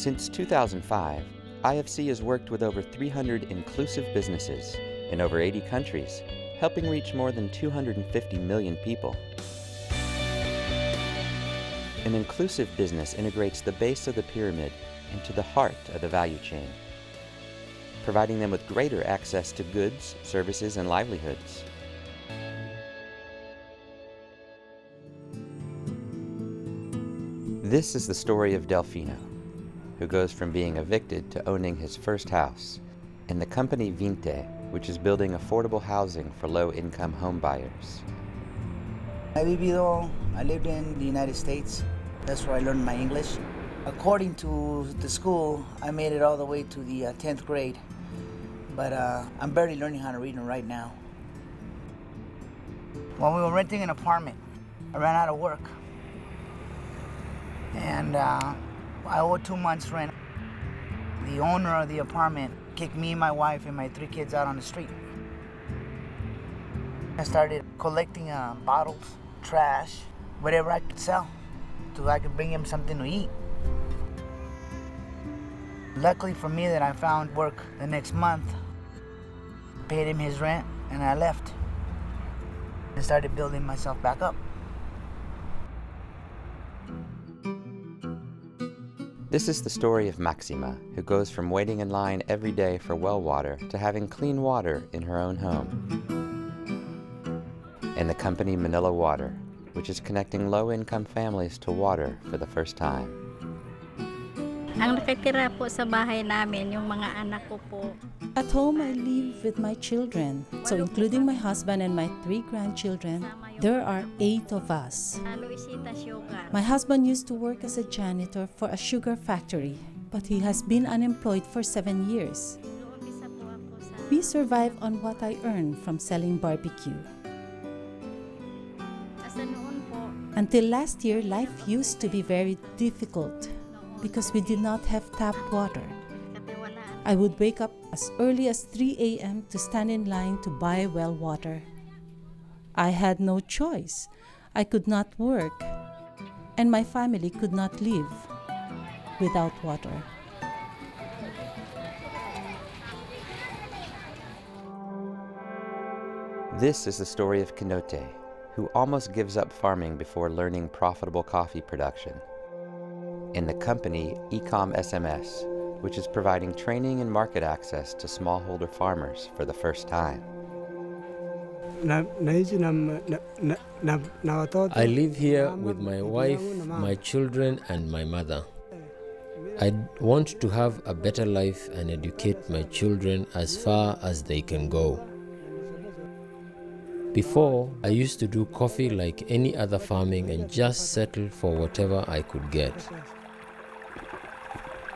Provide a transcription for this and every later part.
Since 2005, IFC has worked with over 300 inclusive businesses in over 80 countries, helping reach more than 250 million people. An inclusive business integrates the base of the pyramid into the heart of the value chain, providing them with greater access to goods, services, and livelihoods. This is the story of Delfino, who goes from being evicted to owning his first house, and the company Vinte, which is building affordable housing for low-income homebuyers. I lived in the United States. That's where I learned my English. According to the school, I made it all the way to the 10th grade, but I'm barely learning how to read and write now. When we were renting an apartment, I ran out of work, and I owed 2 months' rent. The owner of the apartment kicked me, my wife, and my 3 kids out on the street. I started collecting bottles, trash, whatever I could sell, so I could bring him something to eat. Luckily for me that I found work the next month, paid him his rent, and I left and started building myself back up. This is the story of Maxima, who goes from waiting in line every day for well water to having clean water in her own home. And the company Manila Water, which is connecting low-income families to water for the first time. Ang nakatira po sa bahay namin, yung mga anak ko po. At home, I live with my children. So including my husband and my 3 grandchildren, there are 8 of us. My husband used to work as a janitor for a sugar factory, but he has been unemployed for 7 years. We survive on what I earn from selling barbecue. Until last year, life used to be very difficult because we did not have tap water. I would wake up as early as 3 a.m. to stand in line to buy well water. I had no choice. I could not work, and my family could not live without water. This is the story of Kinote, who almost gives up farming before learning profitable coffee production, and the company Ecom SMS, which is providing training and market access to smallholder farmers for the first time. I live here with my wife, my children, and my mother. I want to have a better life and educate my children as far as they can go. Before, I used to do coffee like any other farming and just settle for whatever I could get.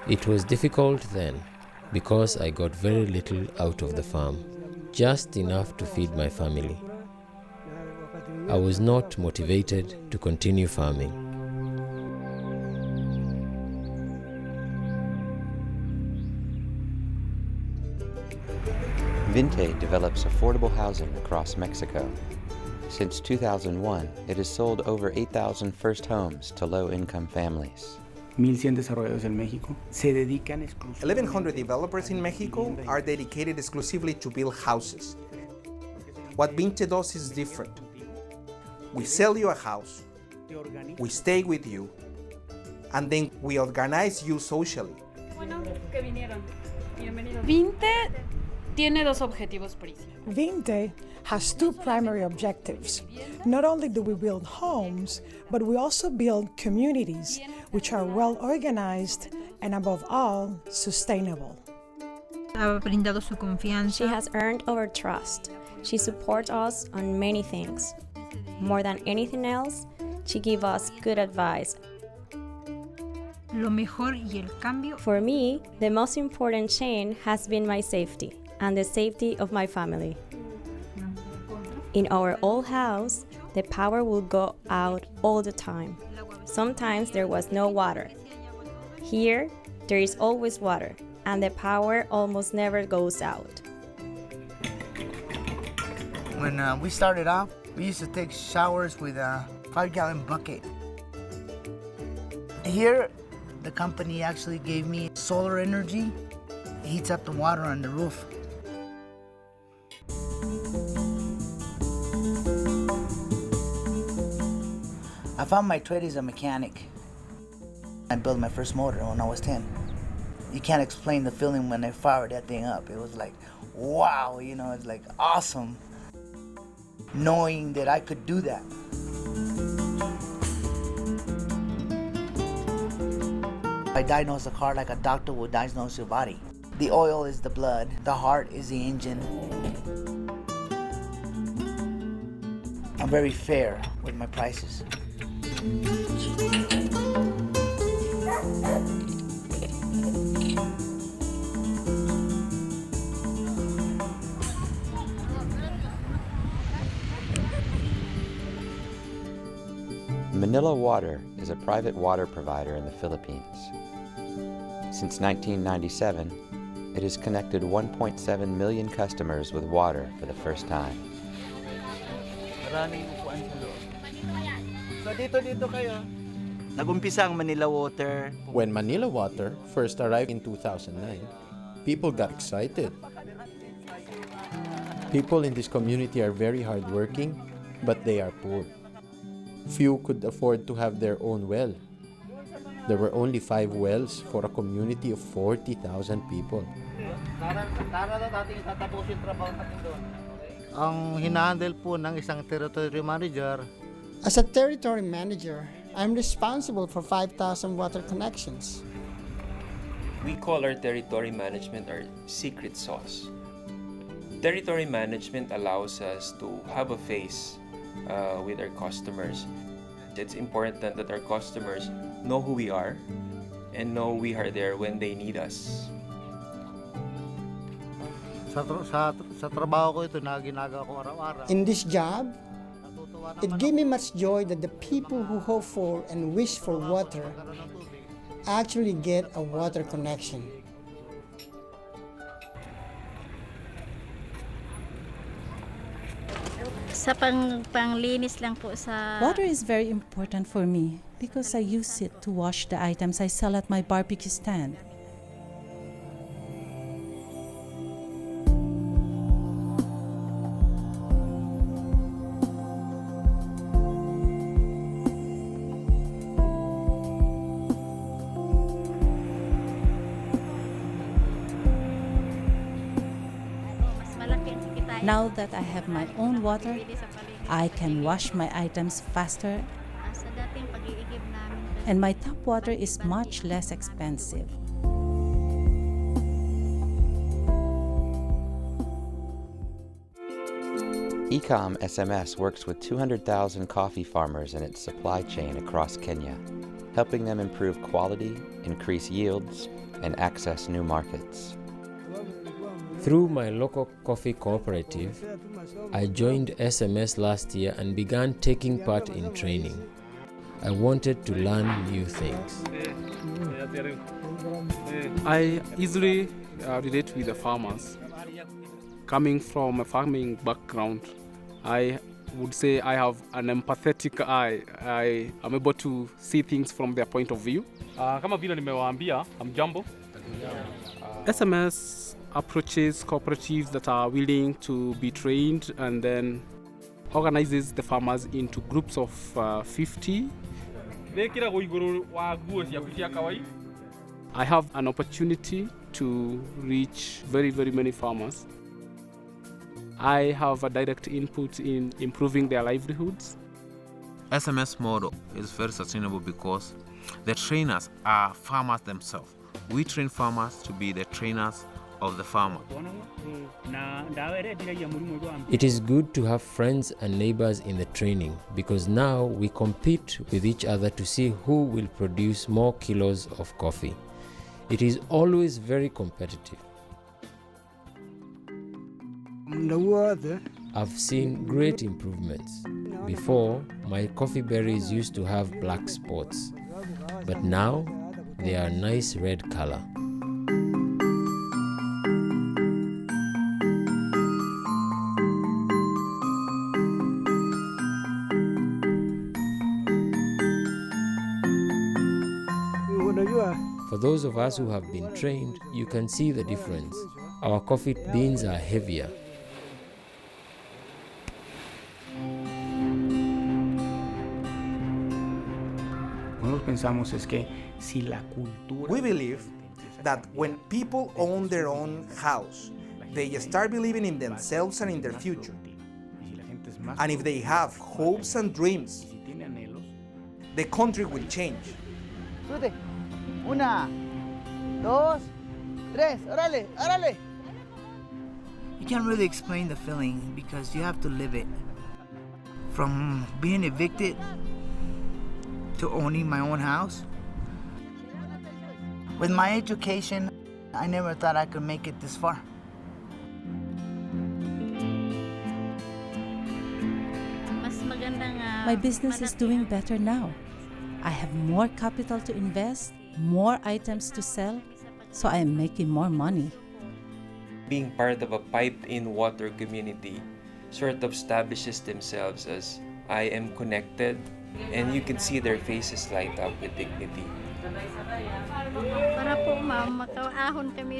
It was difficult then because I got very little out of the farm, just enough to feed my family. I was not motivated to continue farming. Vinte develops affordable housing across Mexico. Since 2001, it has sold over 8,000 first homes to low-income families. 1,100 desarrolladores en México se dedican exclusivamente. 1,100 developers in Mexico are dedicated exclusively to build houses. What Vinte does is different. We sell you a house, we stay with you, and then we organize you socially. Vinte tiene 2 objetivos principales. Vinte has 2 primary objectives. Not only do we build homes, but we also build communities which are well organized and above all, sustainable. She has earned our trust. She supports us on many things. More than anything else, she gives us good advice. For me, the most important change has been my safety and the safety of my family. In our old house, the power would go out all the time. Sometimes there was no water. Here, there is always water, and the power almost never goes out. When we started off, we used to take showers with a 5-gallon bucket. Here, The company actually gave me solar energy. It heats up the water on the roof. I found my trade as a mechanic. I built my first motor when I was 10. You can't explain the feeling when I fired that thing up. It was like, wow, you know, it's like awesome knowing that I could do that. I diagnose a car like a doctor would diagnose your body. The oil is the blood, the heart is the engine. I'm very fair with my prices. Manila Water is a private water provider in the Philippines. Since 1997, it has connected 1.7 million customers with water for the first time. So dito kayo. Nagumpisa ang Manila Water. When Manila Water first arrived in 2009, people got excited. People in this community are very hardworking, but they are poor. Few could afford to have their own well. There were only 5 wells for a community of 40,000 people. Ang hinahandle po ng isang territory manager. As a territory manager, I'm responsible for 5,000 water connections. We call our territory management our secret sauce. Territory management allows us to have a face with our customers. It's important that our customers know who we are and know we are there when they need us. Sa trabaho ko ito na ginagawa ko araw-araw. In this job, it gave me much joy that the people who hope for and wish for water actually get a water connection. Sa panglinis lang po sa... Water is very important for me because I use it to wash the items I sell at my barbecue stand. Now that I have my own water, I can wash my items faster, and my tap water is much less expensive. Ecom SMS works with 200,000 coffee farmers in its supply chain across Kenya, helping them improve quality, increase yields, and access new markets. Through my local coffee cooperative, I joined SMS last year and began taking part in training. I wanted to learn new things. I easily relate with the farmers. Coming from a farming background, I would say I have an empathetic eye. I am able to see things from their point of view. Kama vile nimewaambia, hamjambo. SMS approaches cooperatives that are willing to be trained and then organizes the farmers into groups of 50. I have an opportunity to reach very, very many farmers. I have a direct input in improving their livelihoods. SMS model is very sustainable because the trainers are farmers themselves. We train farmers to be the trainers of the farmer. It is good to have friends and neighbors in the training because now we compete with each other to see who will produce more kilos of coffee. It is always very competitive. I've seen great improvements. Before, my coffee berries used to have black spots, but now they are nice red color. For those of us who have been trained, you can see the difference. Our coffee beans are heavier. We believe that when people own their own house, they start believing in themselves and in their future. And if they have hopes and dreams, the country will change. Una, dos, tres, órale, órale. You can't really explain the feeling because you have to live it. From being evicted to owning my own house. With my education, I never thought I could make it this far. My business is doing better now. I have more capital to invest, more items to sell, so I am making more money. Being part of a piped-in water community sort of establishes themselves as I am connected, and you can see their faces light up with dignity.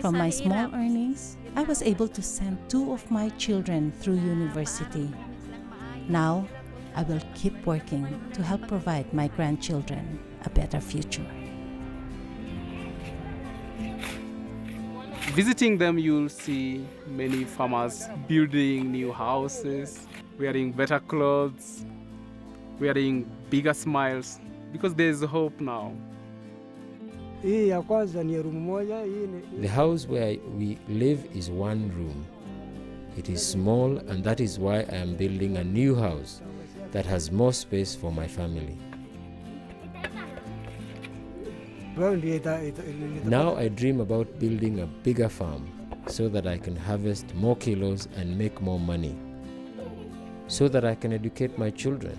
From my small earnings, I was able to send 2 of my children through university. Now, I will keep working to help provide my grandchildren a better future. Visiting them, you'll see many farmers building new houses, wearing better clothes, wearing bigger smiles, because there's hope now. The house where we live is 1 room. It is small, and that is why I am building a new house that has more space for my family. Now I dream about building a bigger farm so that I can harvest more kilos and make more money, so that I can educate my children.